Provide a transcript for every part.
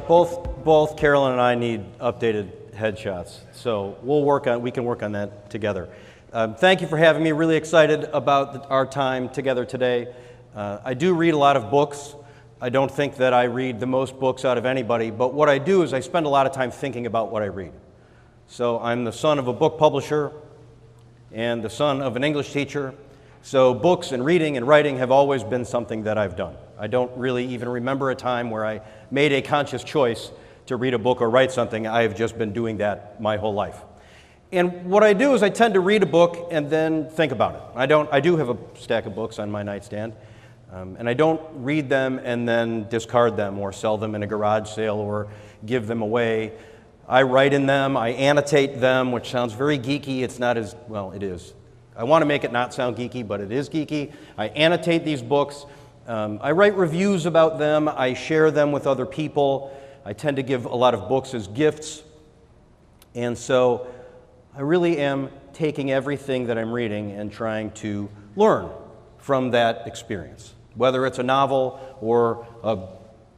both Carolyn and I need updated headshots, so we can work on that together. Thank you for having me. Really excited about our time together today. I do read a lot of books. I don't think that I read the most books out of anybody, but what I do is I spend a lot of time thinking about what I read. So I'm the son of a book publisher and the son of an English teacher. So books and reading and writing have always been something that I've done. I don't really even remember a time where I made a conscious choice to read a book or write something. I have just been doing that my whole life. And what I do is I tend to read a book and then think about it. I do have a stack of books on my nightstand, and I don't read them and then discard them or sell them in a garage sale or give them away. I write in them, I annotate them, which sounds very geeky. It's not as, well, it is. I want to make it not sound geeky, but it is geeky. I annotate these books. I write reviews about them. I share them with other people. I tend to give a lot of books as gifts. And so I really am taking everything that I'm reading and trying to learn from that experience. Whether it's a novel or a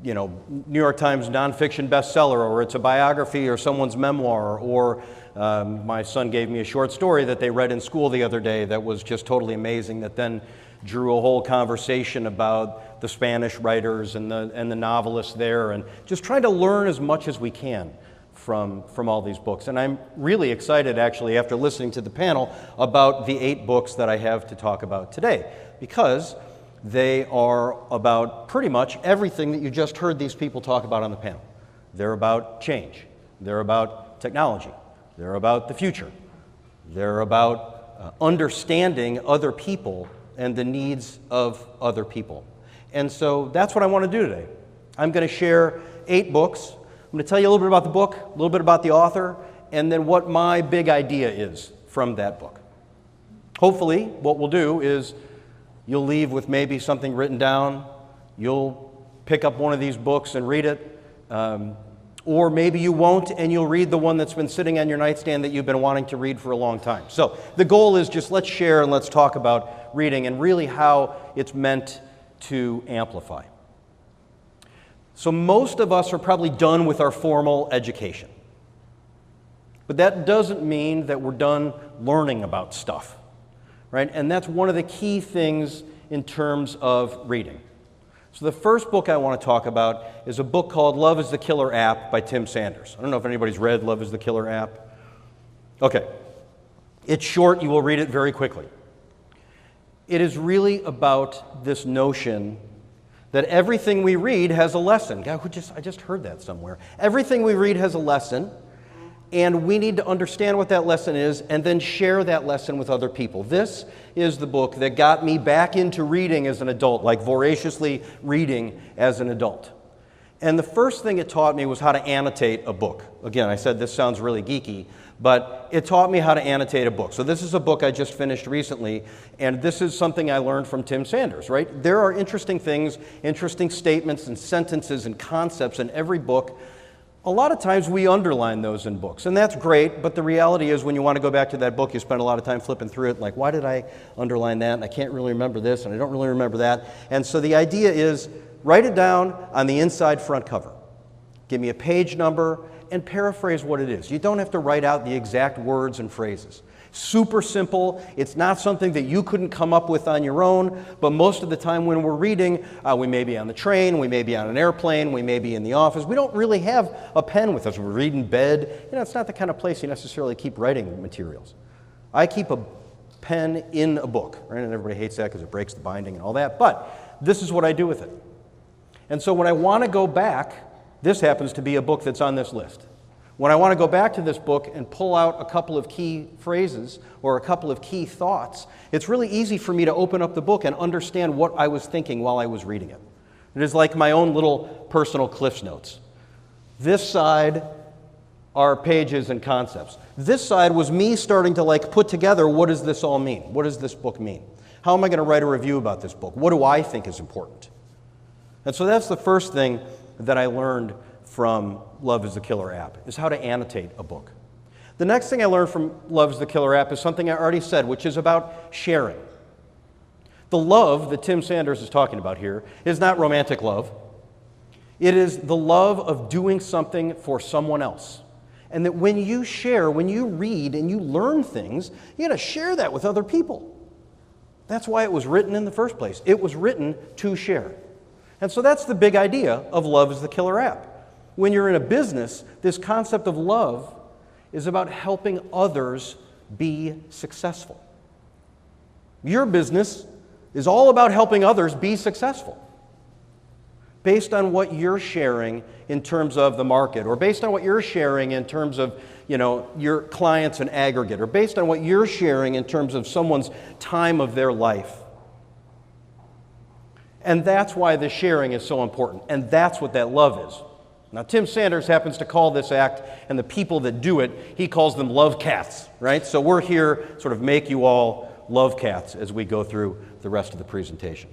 New York Times nonfiction bestseller, or it's a biography or someone's memoir, or my son gave me a short story that they read in school the other day that was just totally amazing, that then drew a whole conversation about the Spanish writers and the novelists there, and just trying to learn as much as we can from all these books. And I'm really excited, actually, after listening to the panel, about the 8 books that I have to talk about today, because they are about pretty much everything that you just heard these people talk about on the panel. They're about change. They're about technology. They're about the future. They're about understanding other people and the needs of other people. And so that's what I want to do today. I'm going to share 8 books. I'm going to tell you a little bit about the book, a little bit about the author, and then what my big idea is from that book. Hopefully, what we'll do is you'll leave with maybe something written down. You'll pick up one of these books and read it. Or maybe you won't, and you'll read the one that's been sitting on your nightstand that you've been wanting to read for a long time. So the goal is just let's share and let's talk about reading and really how it's meant to amplify. So most of us are probably done with our formal education. But that doesn't mean that we're done learning about stuff. Right? And that's one of the key things in terms of reading. So the first book I want to talk about is a book called Love is the Killer App by Tim Sanders. I don't know if anybody's read Love is the Killer App. Okay. It's short. You will read it very quickly. It is really about this notion that everything we read has a lesson. God, I just heard that somewhere. Everything we read has a lesson. And we need to understand what that lesson is and then share that lesson with other people. This is the book that got me back into reading as an adult, like voraciously reading as an adult. And the first thing it taught me was how to annotate a book. Again, I said this sounds really geeky, but it taught me how to annotate a book. So this is a book I just finished recently, and this is something I learned from Tim Sanders, right? There are interesting things, interesting statements and sentences and concepts in every book. A lot of times we underline those in books, and that's great, but the reality is when you want to go back to that book, you spend a lot of time flipping through it, like, why did I underline that? And I can't really remember this, and I don't really remember that. And so the idea is, write it down on the inside front cover. Give me a page number, and paraphrase what it is. You don't have to write out the exact words and phrases. Super simple. It's not something that you couldn't come up with on your own, but most of the time when we're reading, we may be on the train, we may be on an airplane, we may be in the office. We don't really have a pen with us. We read in bed. It's not the kind of place you necessarily keep writing materials. I keep a pen in a book, right? And everybody hates that because it breaks the binding and all that, but this is what I do with it. And so when I want to go back, this happens to be a book that's on this list. When I want to go back to this book and pull out a couple of key phrases or a couple of key thoughts, it's really easy for me to open up the book and understand what I was thinking while I was reading it. It is like my own little personal Cliff's Notes. This side are pages and concepts. This side was me starting to put together, what does this all mean? What does this book mean? How am I going to write a review about this book? What do I think is important? And so that's the first thing that I learned from Love is the Killer App, is how to annotate a book. The next thing I learned from Love is the Killer App is something I already said, which is about sharing. The love that Tim Sanders is talking about here is not romantic love. It is the love of doing something for someone else. And that when you share, when you read and you learn things, you got to share that with other people. That's why it was written in the first place. It was written to share. And so that's the big idea of Love is the Killer App. When you're in a business, this concept of love is about helping others be successful. Your business is all about helping others be successful based on what you're sharing in terms of the market, or based on what you're sharing in terms of, your clients in aggregate, or based on what you're sharing in terms of someone's time of their life. And that's why the sharing is so important, and that's what that love is. Now, Tim Sanders happens to call this act, and the people that do it, he calls them love cats, right? So we're here sort of make you all love cats as we go through the rest of the presentation.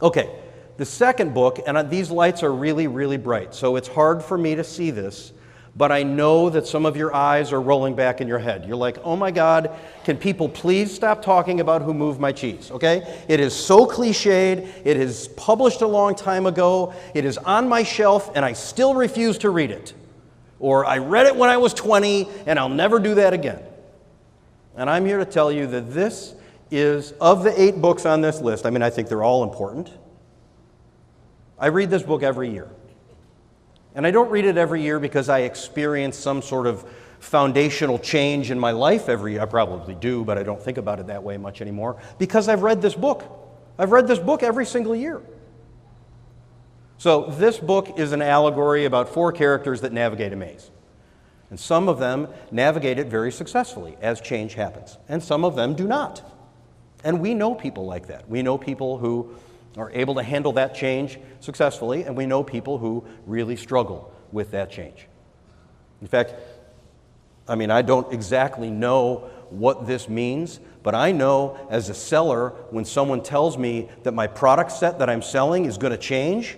Okay, the second book, and these lights are really, really bright, so it's hard for me to see this, but I know that some of your eyes are rolling back in your head. You're like, oh my God, can people please stop talking about Who Moved My Cheese, okay? It is so cliched, it is published a long time ago, it is on my shelf, and I still refuse to read it. Or I read it when I was 20, and I'll never do that again. And I'm here to tell you that this is, of the 8 books on this list, I think they're all important. I read this book every year. And I don't read it every year because I experience some sort of foundational change in my life every year. I probably do, but I don't think about it that way much anymore because I've read this book. I've read this book every single year. So this book is an allegory about 4 characters that navigate a maze. And some of them navigate it very successfully as change happens. And some of them do not. And we know people like that. We know people who are able to handle that change successfully, and we know people who really struggle with that change. In fact, I don't exactly know what this means, but I know as a seller, when someone tells me that my product set that I'm selling is going to change,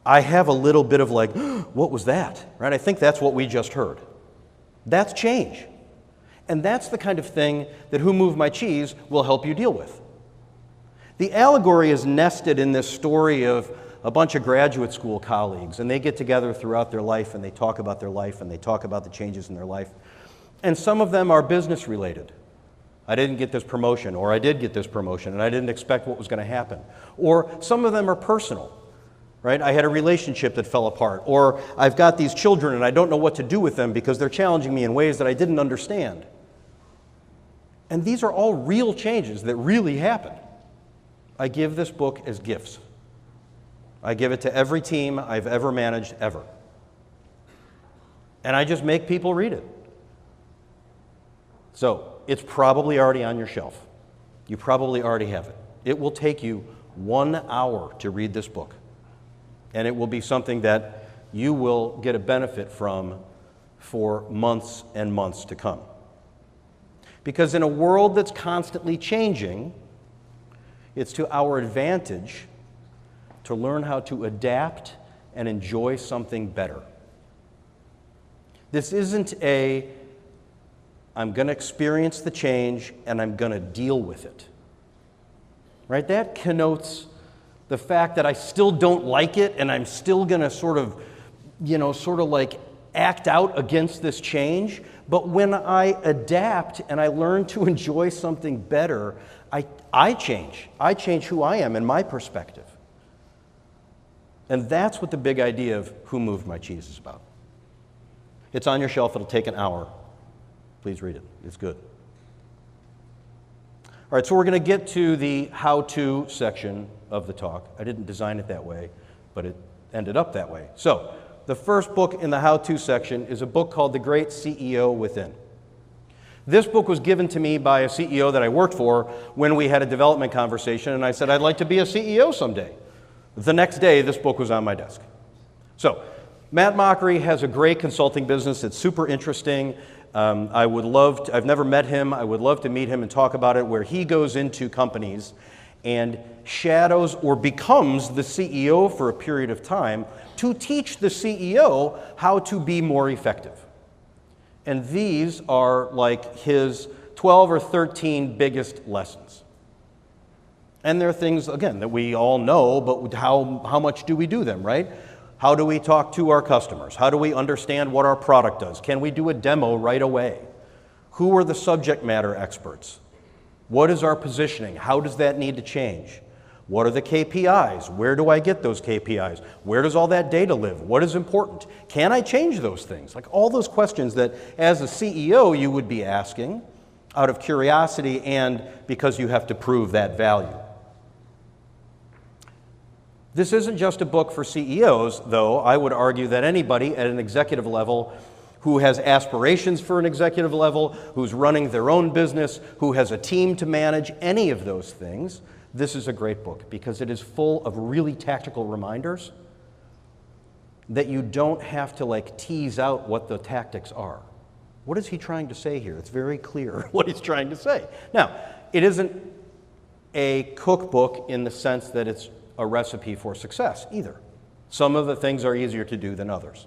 I have a little bit of like, what was that? Right? I think that's what we just heard. That's change. And that's the kind of thing that Who Moved My Cheese will help you deal with. The allegory is nested in this story of a bunch of graduate school colleagues, and they get together throughout their life, and they talk about their life, and they talk about the changes in their life. And some of them are business related. I didn't get this promotion, or I did get this promotion, and I didn't expect what was going to happen. Or some of them are personal, right? I had a relationship that fell apart, or I've got these children, and I don't know what to do with them because they're challenging me in ways that I didn't understand. And these are all real changes that really happen. I give this book as gifts. I give it to every team I've ever managed, ever. And I just make people read it. So, it's probably already on your shelf. You probably already have it. It will take you 1 hour to read this book. And it will be something that you will get a benefit from for months and months to come. Because in a world that's constantly changing, it's to our advantage to learn how to adapt and enjoy something better. This isn't I'm going to experience the change and I'm going to deal with it. Right? That connotes the fact that I still don't like it and I'm still going to sort of act out against this change. But when I adapt and I learn to enjoy something better, I change. I change who I am and my perspective. And that's what the big idea of Who Moved My Cheese is about. It's on your shelf. It'll take an hour. Please read it. It's good. All right, so we're going to get to the how-to section of the talk. I didn't design it that way, but it ended up that way. So the first book in the how-to section is a book called The Great CEO Within. This book was given to me by a CEO that I worked for when we had a development conversation, and I said, I'd like to be a CEO someday. The next day, this book was on my desk. So, Matt Mockery has a great consulting business. It's super interesting. I've never met him. I would love to meet him and talk about it, where he goes into companies and shadows or becomes the CEO for a period of time to teach the CEO how to be more effective. And these are like his 12 or 13 biggest lessons. And there are things, again, that we all know, but how much do we do them, right? How do we talk to our customers? How do we understand what our product does? Can we do a demo right away? Who are the subject matter experts? What is our positioning? How does that need to change? What are the KPIs? Where do I get those KPIs? Where does all that data live? What is important? Can I change those things? Like all those questions that as a CEO you would be asking out of curiosity and because you have to prove that value. This isn't just a book for CEOs, though. I would argue that anybody at an executive level who has aspirations for an executive level, who's running their own business, who has a team to manage, any of those things, this is a great book because it is full of really tactical reminders that you don't have to like tease out what the tactics are. What is he trying to say here? It's very clear what he's trying to say. Now, it isn't a cookbook in the sense that it's a recipe for success either. Some of the things are easier to do than others.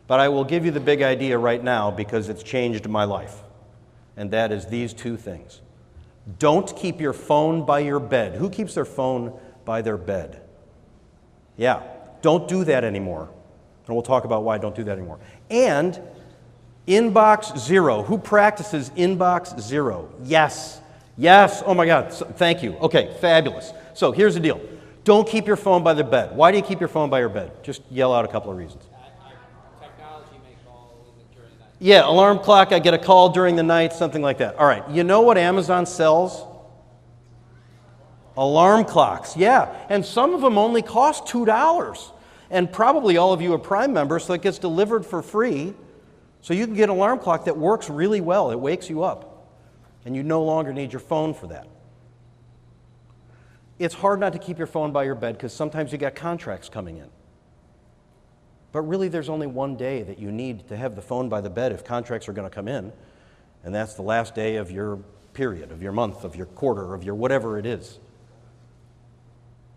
But I will give you the big idea right now because it's changed my life. And that is these two things. Don't keep your phone by your bed. Who keeps their phone by their bed? Yeah, don't do that anymore. And we'll talk about why don't do that anymore. And inbox zero. Who practices inbox zero? Yes. Yes. Oh my God. Thank you. Okay, fabulous. So here's the deal. Don't keep your phone by the bed. Why do you keep your phone by your bed? Just yell out a couple of reasons. Technology may call during the night. Yeah, alarm clock, I get a call during the night, something like that. All right, you know what Amazon sells? Alarm clocks, yeah. And some of them only cost $2. And probably all of you are Prime members, so it gets delivered for free. So you can get an alarm clock that works really well. It wakes you up. And you no longer need your phone for that. It's hard not to keep your phone by your bed because sometimes you got contracts coming in. But really, there's only one day that you need to have the phone by the bed if contracts are going to come in, and that's the last day of your period, of your month, of your quarter, of your whatever it is.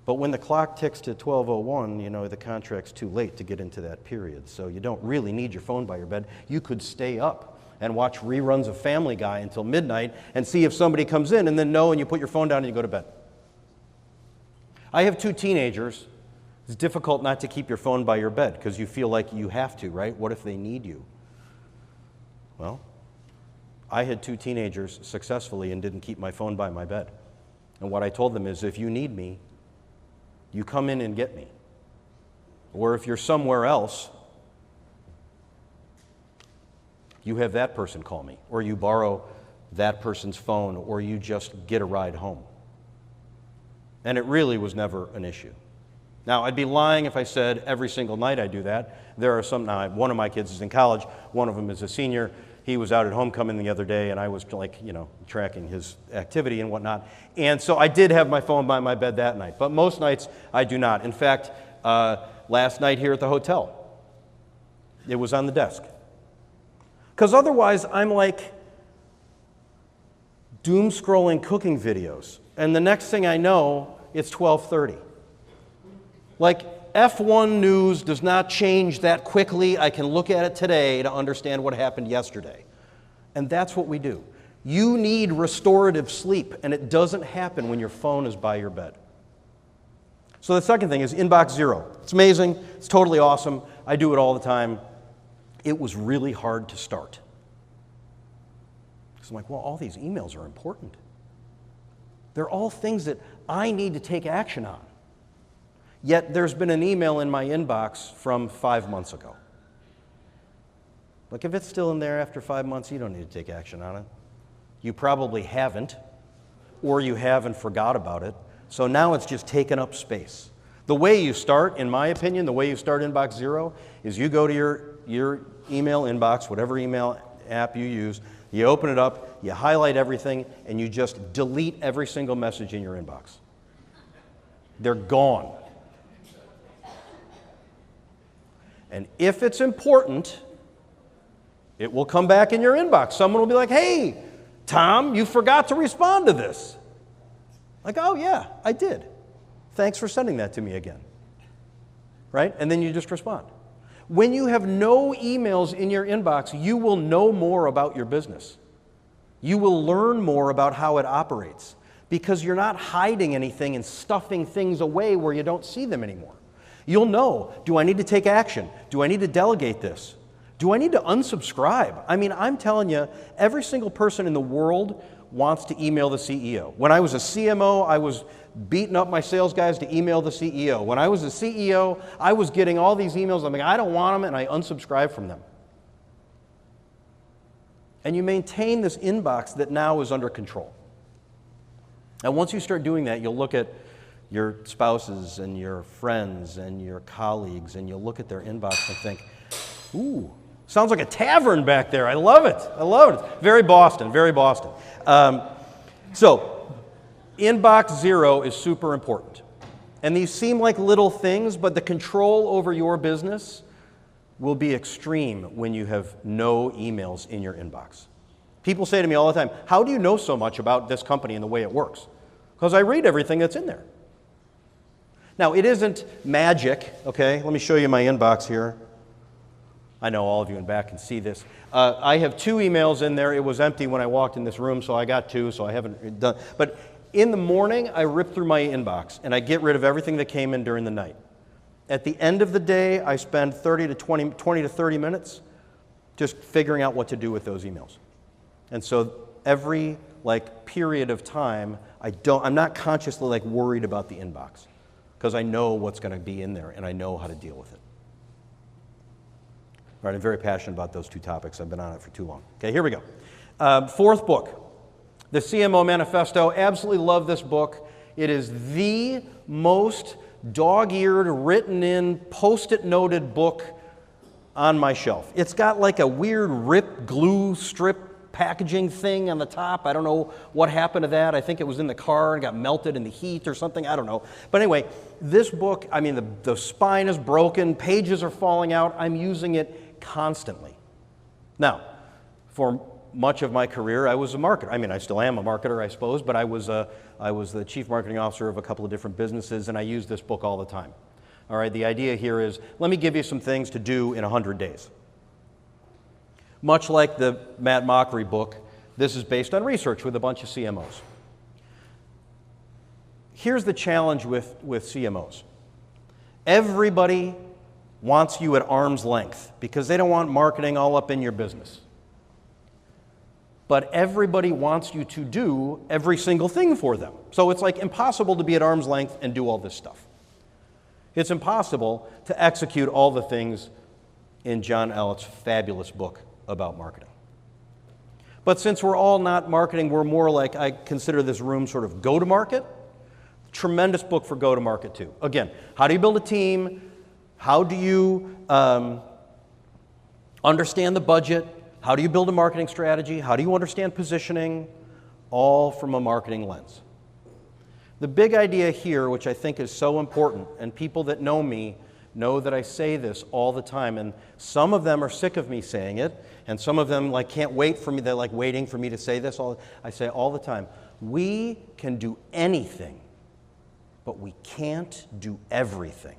But when the clock ticks to 12:01, you know, the contract's too late to get into that period. So you don't really need your phone by your bed. You could stay up and watch reruns of Family Guy until midnight and see if somebody comes in and then know, and you put your phone down and you go to bed. I have 2 teenagers. It's difficult not to keep your phone by your bed because you feel like you have to, right? What if they need you? Well, I had 2 teenagers successfully and didn't keep my phone by my bed. And what I told them is, if you need me, you come in and get me. Or if you're somewhere else, you have that person call me, or you borrow that person's phone, or you just get a ride home. And it really was never an issue. Now, I'd be lying if I said every single night I do that. There are some, now one of my kids is in college, one of them is a senior. He was out at homecoming the other day, and I was like, you know, tracking his activity and whatnot. And so I did have my phone by my bed that night, but most nights I do not. In fact, last night here at the hotel, it was on the desk. Because otherwise I'm like doom scrolling cooking videos, and the next thing I know, it's 12:30. Like, F1 news does not change that quickly. I can look at it today to understand what happened yesterday. And that's what we do. You need restorative sleep, and it doesn't happen when your phone is by your bed. So the second thing is inbox zero. It's amazing. It's totally awesome. I do it all the time. It was really hard to start. Because I'm like, well, all these emails are important. They're all things that I need to take action on. Yet there's been an email in my inbox from 5 months ago. Look, if it's still in there after 5 months, you don't need to take action on it. You probably haven't, or you haven't forgot about it. So now it's just taken up space. The way you start, in my opinion, the way you start inbox zero is you go to your email inbox, whatever email app you use, you open it up, you highlight everything, and you just delete every single message in your inbox. They're gone. And if it's important, it will come back in your inbox. Someone will be like, hey, Tom, you forgot to respond to this. Like, oh yeah, I did. Thanks for sending that to me again. Right? And then you just respond. When you have no emails in your inbox, you will know more about your business. You will learn more about how it operates because you're not hiding anything and stuffing things away where you don't see them anymore. You'll know, do I need to take action? Do I need to delegate this? Do I need to unsubscribe? I mean, I'm telling you, every single person in the world wants to email the CEO. When I was a CMO, I was beating up my sales guys to email the CEO. When I was a CEO, I was getting all these emails. I'm like, I don't want them, and I unsubscribe from them. And you maintain this inbox that now is under control. And once you start doing that, you'll look at your spouses and your friends and your colleagues, and you'll look at their inbox and think, ooh, sounds like a tavern back there. I love it. I love it. Very Boston, very Boston. So, inbox zero is super important. And these seem like little things, but the control over your business will be extreme when you have no emails in your inbox. People say to me all the time, how do you know so much about this company and the way it works? Because I read everything that's in there. Now, it isn't magic, okay? Let me show you my inbox here. I know all of you in back can see this. I have 2 emails in there. It was empty when I walked in this room, so I got 2, so I haven't done. But in the morning, I rip through my inbox, and I get rid of everything that came in during the night. At the end of the day, I spend 20 to 30 minutes just figuring out what to do with those emails. And so every period of time, I'm not consciously worried about the inbox, because I know what's going to be in there and I know how to deal with it. All right, I'm very passionate about those 2 topics. I've been on it for too long. Okay, here we go. 4th book, The CMO Manifesto. Absolutely love this book. It is the most dog-eared, written-in, post-it noted book on my shelf. It's got a weird rip glue strip packaging thing on the top. I don't know what happened to that. I think it was in the car and got melted in the heat or something. I don't know. But anyway, this book, I mean, the spine is broken, pages are falling out. I'm using it constantly. Now, for much of my career, I was a marketer. I mean, I still am a marketer, I suppose, but I was the chief marketing officer of a couple of different businesses, and I use this book all the time. All right, the idea here is, let me give you some things to do in 100 days. Much like the Matt Mockery book, this is based on research with a bunch of CMOs. Here's the challenge with CMOs. Everybody wants you at arm's length because they don't want marketing all up in your business. But everybody wants you to do every single thing for them. So it's impossible to be at arm's length and do all this stuff. It's impossible to execute all the things in John Ellett's fabulous book about marketing. But since we're all not marketing, we're more I consider this room sort of go-to-market. Tremendous book for go-to-market too. Again, how do you build a team? How do you understand the budget? How do you build a marketing strategy? How do you understand positioning? All from a marketing lens. The big idea here, which I think is so important, and people that know me know that I say this all the time, and some of them are sick of me saying it, and some of them can't wait for me, they're waiting for me to say this. I say all the time, we can do anything, but we can't do everything.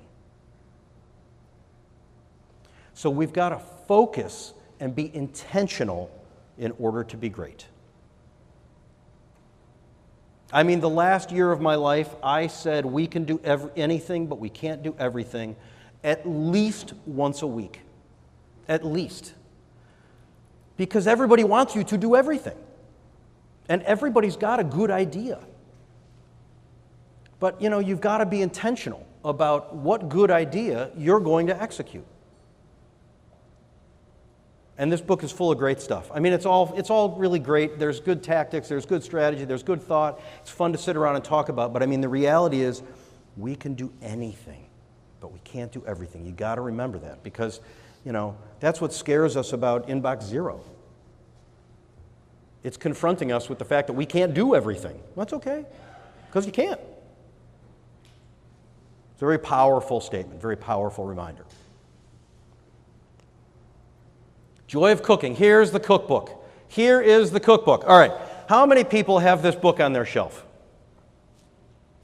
So we've got to focus and be intentional in order to be great. I mean, the last year of my life, I said we can do anything, but we can't do everything at least once a week. At least. Because everybody wants you to do everything. And everybody's got a good idea. But, you've got to be intentional about what good idea you're going to execute. And this book is full of great stuff. I mean, it's all really great. There's good tactics, there's good strategy, there's good thought. It's fun to sit around and talk about. But I mean, the reality is we can do anything, but we can't do everything. You got to remember that because, that's what scares us about inbox zero. It's confronting us with the fact that we can't do everything. That's okay, because you can't. It's a very powerful statement, very powerful reminder. Joy of Cooking. Here's the cookbook. Here is the cookbook. All right. How many people have this book on their shelf?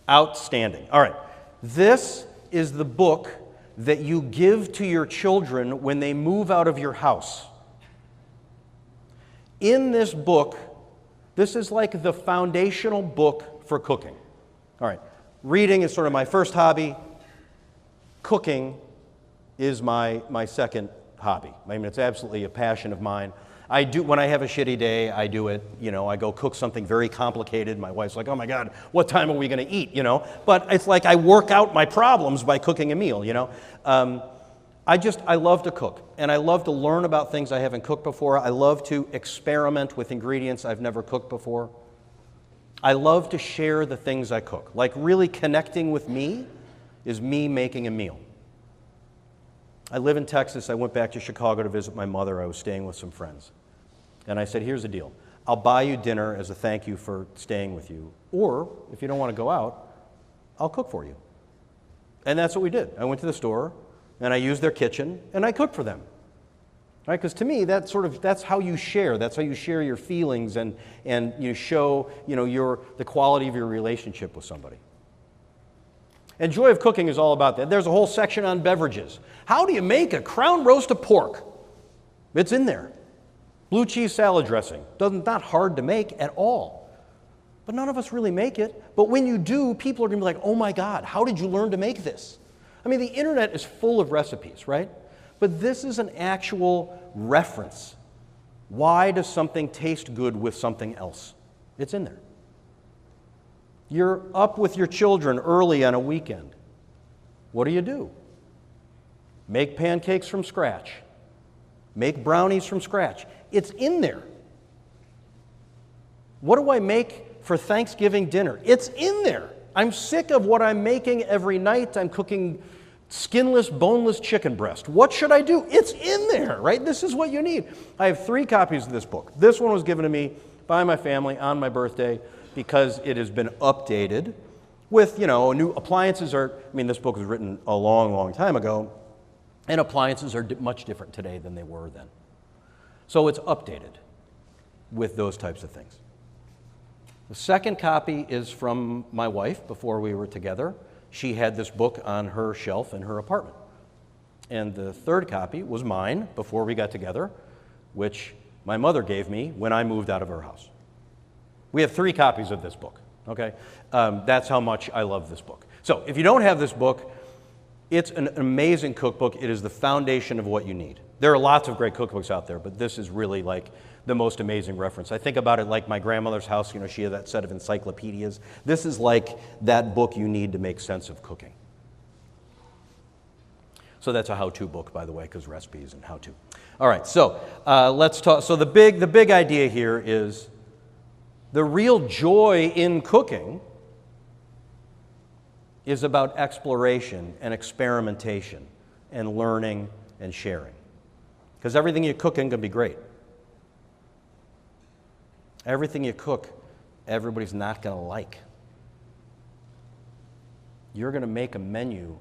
Outstanding. All right. This is the book that you give to your children when they move out of your house. In this book, this is the foundational book for cooking. All right, reading is sort of my first hobby. Cooking is my second hobby. I mean, it's absolutely a passion of mine. I do, when I have a shitty day, I do it, I go cook something very complicated. My wife's like, oh my God, what time are we going to eat, But it's like I work out my problems by cooking a meal, I love to cook, and I love to learn about things I haven't cooked before. I love to experiment with ingredients I've never cooked before. I love to share the things I cook. Like, really connecting with me is me making a meal. I live in Texas. I went back to Chicago to visit my mother. I was staying with some friends. And I said, here's the deal. I'll buy you dinner as a thank you for staying with you. Or, if you don't want to go out, I'll cook for you. And that's what we did. I went to the store, and I used their kitchen, and I cooked for them. Right? Because to me, that's how you share. That's how you share your feelings and you show, the quality of your relationship with somebody. And Joy of Cooking is all about that. There's a whole section on beverages. How do you make a crown roast of pork? It's in there. Blue cheese salad dressing. Not hard to make at all. But none of us really make it. But when you do, people are going to be like, oh my God, how did you learn to make this? I mean, the internet is full of recipes, right? But this is an actual reference. Why does something taste good with something else? It's in there. You're up with your children early on a weekend. What do? Make pancakes from scratch. Make brownies from scratch. It's in there. What do I make for Thanksgiving dinner? It's in there. I'm sick of what I'm making every night. I'm cooking skinless, boneless chicken breast. What should I do? It's in there, right? This is what you need. I have 3 copies of this book. This one was given to me by my family on my birthday because it has been updated with, new appliances this book was written a long, long time ago, and appliances are much different today than they were then. So it's updated with those types of things. The second copy is from my wife before we were together. She had this book on her shelf in her apartment. And the third copy was mine before we got together, which my mother gave me when I moved out of her house. We have 3 copies of this book, okay? That's how much I love this book. So if you don't have this book, it's an amazing cookbook. It is the foundation of what you need. There are lots of great cookbooks out there, but this is really like the most amazing reference. I think about it like my grandmother's house. She had that set of encyclopedias. This is like that book you need to make sense of cooking. So that's a how-to book, by the way, because recipes and how-to. All right, so let's talk. So the big idea here is the real joy in cooking is about exploration and experimentation and learning and sharing. Because everything you cook can be great. Everything you cook, everybody's not going to like. You're going to make a menu,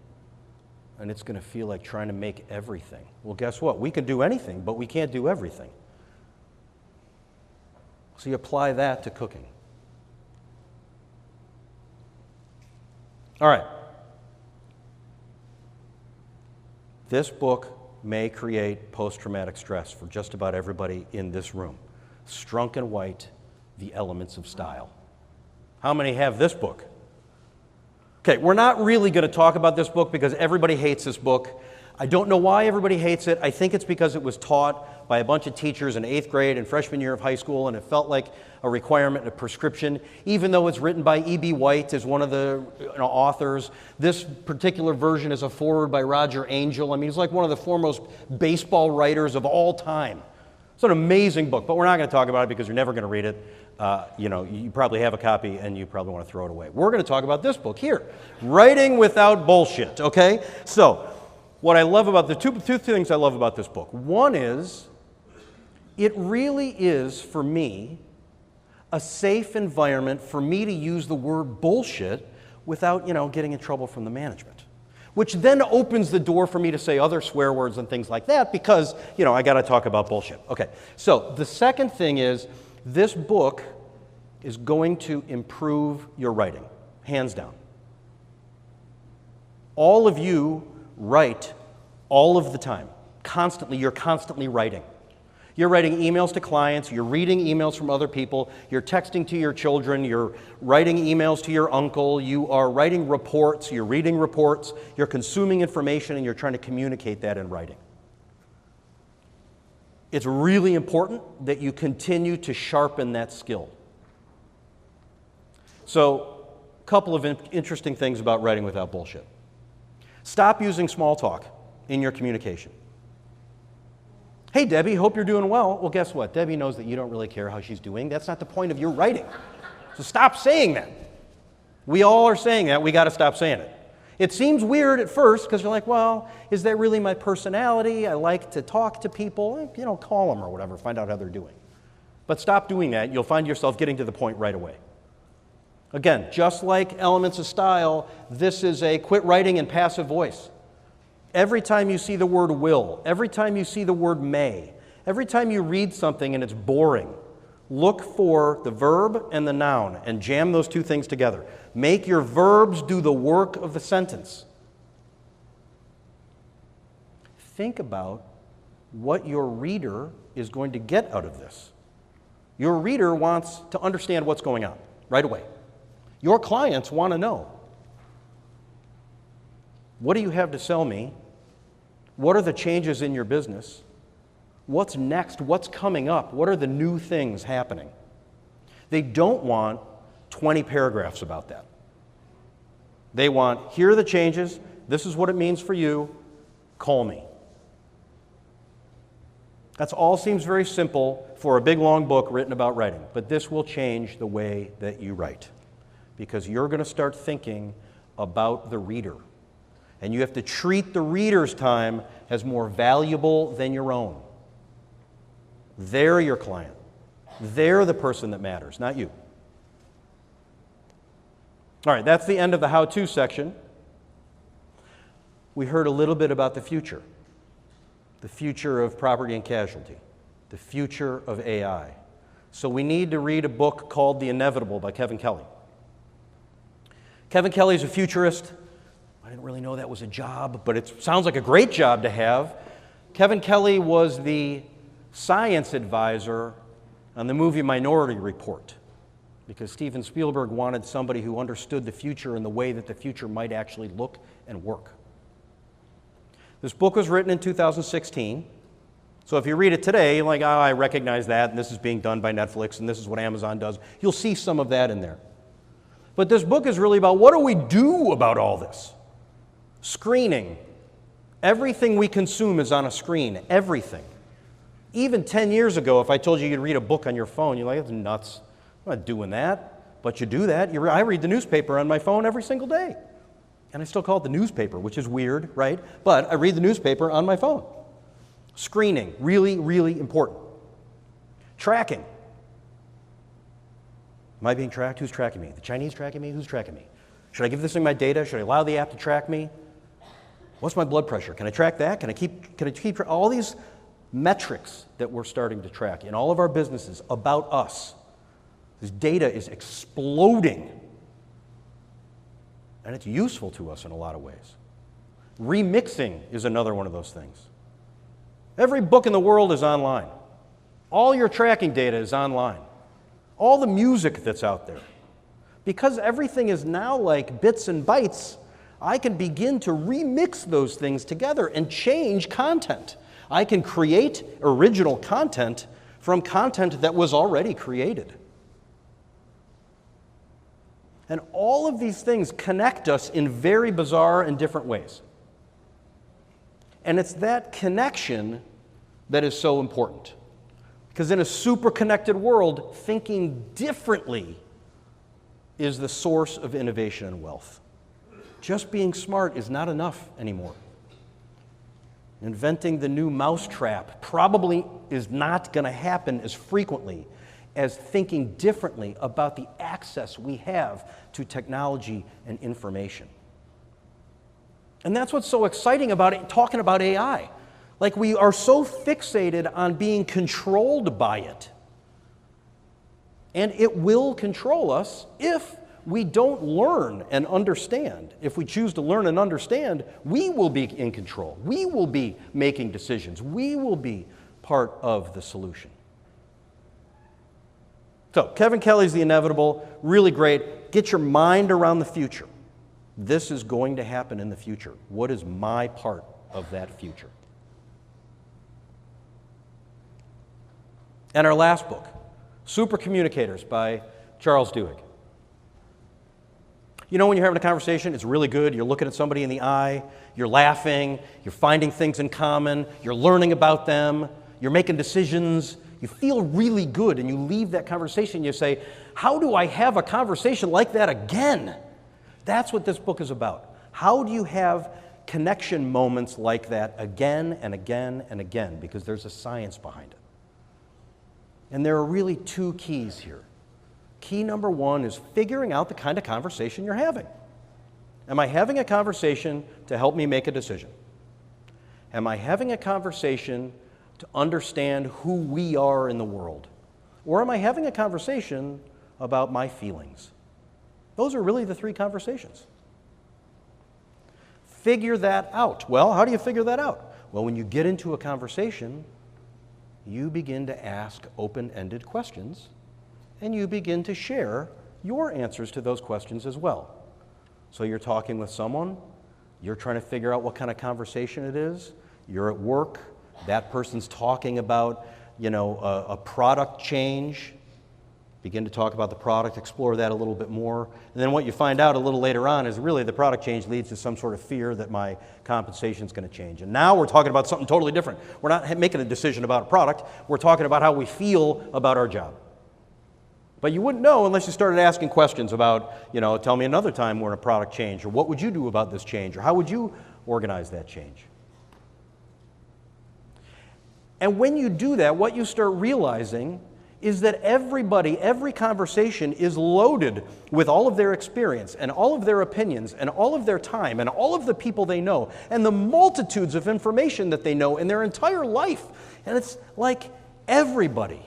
and it's going to feel like trying to make everything. Well, guess what? We can do anything, but we can't do everything. So you apply that to cooking. All right. This book may create post-traumatic stress for just about everybody in this room. Strunk and White, The Elements of Style. How many have this book? Okay, we're not really going to talk about this book because everybody hates this book. I don't know why everybody hates it. I think it's because it was taught by a bunch of teachers in 8th grade and freshman year of high school, and it felt like a requirement, a prescription, even though it's written by E.B. White as one of the authors. This particular version is a foreword by Roger Angell. I mean, he's like one of the foremost baseball writers of all time. It's an amazing book, but we're not going to talk about it because you're never going to read it. You probably have a copy and you probably want to throw it away. We're going to talk about this book here, Writing Without Bullshit, okay? So, what I love about the two things I love about this book. One is, it really is, for me, a safe environment for me to use the word bullshit without, getting in trouble from the management. Which then opens the door for me to say other swear words and things like that because, I got to talk about bullshit. Okay, so the second thing is, this book is going to improve your writing, hands down. All of you write all of the time, constantly. You're constantly writing. You're writing emails to clients, you're reading emails from other people, you're texting to your children, you're writing emails to your uncle, you are writing reports, you're reading reports, you're consuming information, and you're trying to communicate that in writing. It's really important that you continue to sharpen that skill. So, a couple of interesting things about writing without bullshit. Stop using small talk in your communication. Hey, Debbie, hope you're doing well. Well, guess what? Debbie knows that you don't really care how she's doing. That's not the point of your writing. So stop saying that. We all are saying that. We got to stop saying it. It seems weird at first because you're like, well, is that really my personality? I like to talk to people. Call them or whatever, find out how they're doing. But stop doing that. You'll find yourself getting to the point right away. Again, just like elements of style, this is a quit writing in passive voice. Every time you see the word will, every time you see the word may, every time you read something and it's boring, look for the verb and the noun and jam those two things together. Make your verbs do the work of the sentence. Think about what your reader is going to get out of this. Your reader wants to understand what's going on right away. Your clients want to know. What do you have to sell me? What are the changes in your business? What's next? What's coming up? What are the new things happening? They don't want 20 paragraphs about that. They want, here are the changes, this is what it means for you, call me. That all seems very simple for a big long book written about writing, but this will change the way that you write because you're going to start thinking about the reader. And you have to treat the reader's time as more valuable than your own. They're your client. They're the person that matters, not you. All right, that's the end of the how-to section. We heard a little bit about the future of property and casualty, the future of AI. So we need to read a book called The Inevitable by Kevin Kelly. Kevin Kelly is a futurist. I didn't really know that was a job, but it sounds like a great job to have. Kevin Kelly was the science advisor on the movie Minority Report because Steven Spielberg wanted somebody who understood the future and the way that the future might actually look and work. This book was written in 2016, so if you read it today, you're like, oh, I recognize that, and this is being done by Netflix, and this is what Amazon does. You'll see some of that in there. But this book is really about what do we do about all this? Screening. Everything we consume is on a screen. Everything. Even 10 years ago, if I told you you'd read a book on your phone, you're like, that's nuts. I'm not doing that. But you do that. I read the newspaper on my phone every single day. And I still call it the newspaper, which is weird, right? But I read the newspaper on my phone. Screening. Really, really important. Tracking. Am I being tracked? Who's tracking me? The Chinese tracking me? Who's tracking me? Should I give this thing my data? Should I allow the app to track me? What's my blood pressure? Can I track that? Can I keep all these metrics that we're starting to track in all of our businesses about us? This data is exploding. And it's useful to us in a lot of ways. Remixing is another one of those things. Every book in the world is online. All your tracking data is online. All the music that's out there. Because everything is now like bits and bytes, I can begin to remix those things together and change content. I can create original content from content that was already created. And all of these things connect us in very bizarre and different ways. And it's that connection that is so important. Because in a super connected world, thinking differently is the source of innovation and wealth. Just being smart is not enough anymore. Inventing the new mousetrap probably is not going to happen as frequently as thinking differently about the access we have to technology and information. And that's what's so exciting about it, talking about AI. Like, we are so fixated on being controlled by it. And it will control us if we don't learn and understand. If we choose to learn and understand, we will be in control. We will be making decisions. We will be part of the solution. So, Kevin Kelly's The Inevitable, really great. Get your mind around the future. This is going to happen in the future. What is my part of that future? And our last book, Super Communicators by Charles Duhigg. You know, when you're having a conversation, it's really good. You're looking at somebody in the eye, you're laughing, you're finding things in common, you're learning about them, you're making decisions. You feel really good, and you leave that conversation, and you say, how do I have a conversation like that again? That's what this book is about. How do you have connection moments like that again and again and again? Because there's a science behind it. And there are really two keys here. Key number one is figuring out the kind of conversation you're having. Am I having a conversation to help me make a decision? Am I having a conversation to understand who we are in the world? Or am I having a conversation about my feelings? Those are really the three conversations. Figure that out. Well, how do you figure that out? Well, when you get into a conversation, you begin to ask open-ended questions, and you begin to share your answers to those questions as well. So you're talking with someone, you're trying to figure out what kind of conversation it is, you're at work, that person's talking about, a product change, begin to talk about the product, explore that a little bit more, and then what you find out a little later on is really the product change leads to some sort of fear that my compensation is going to change. And now we're talking about something totally different. We're not making a decision about a product, we're talking about how we feel about our job. But you wouldn't know unless you started asking questions about, tell me another time when a product changed, or what would you do about this change, or how would you organize that change? And when you do that, what you start realizing is that every conversation is loaded with all of their experience and all of their opinions and all of their time and all of the people they know and the multitudes of information that they know in their entire life. And it's like everybody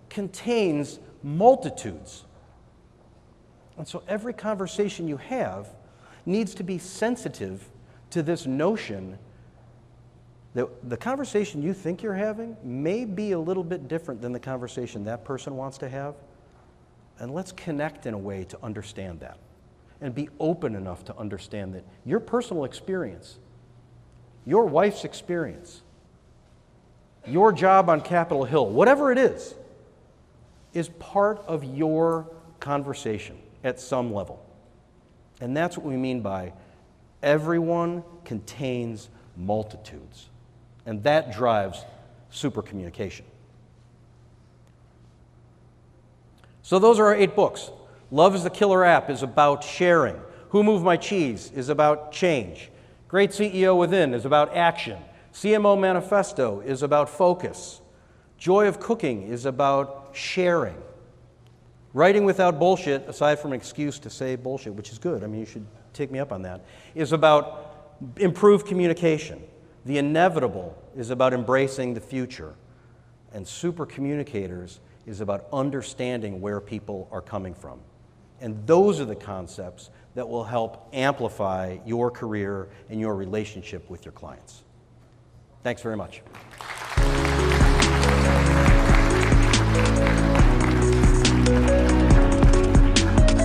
contains multitudes. And so every conversation you have needs to be sensitive to this notion that the conversation you think you're having may be a little bit different than the conversation that person wants to have. And let's connect in a way to understand that and be open enough to understand that your personal experience, your wife's experience, your job on Capitol Hill, whatever it is part of your conversation at some level. And that's what we mean by everyone contains multitudes. And that drives super communication. So those are our 8 books. Love is the Killer App is about sharing. Who Moved My Cheese is about change. Great CEO Within is about action. CMO Manifesto is about focus. Joy of Cooking is about sharing. Writing Without Bullshit, aside from an excuse to say bullshit, which is good, you should take me up on that, is about improved communication. The Inevitable is about embracing the future. And Super Communicators is about understanding where people are coming from. And those are the concepts that will help amplify your career and your relationship with your clients. Thanks very much.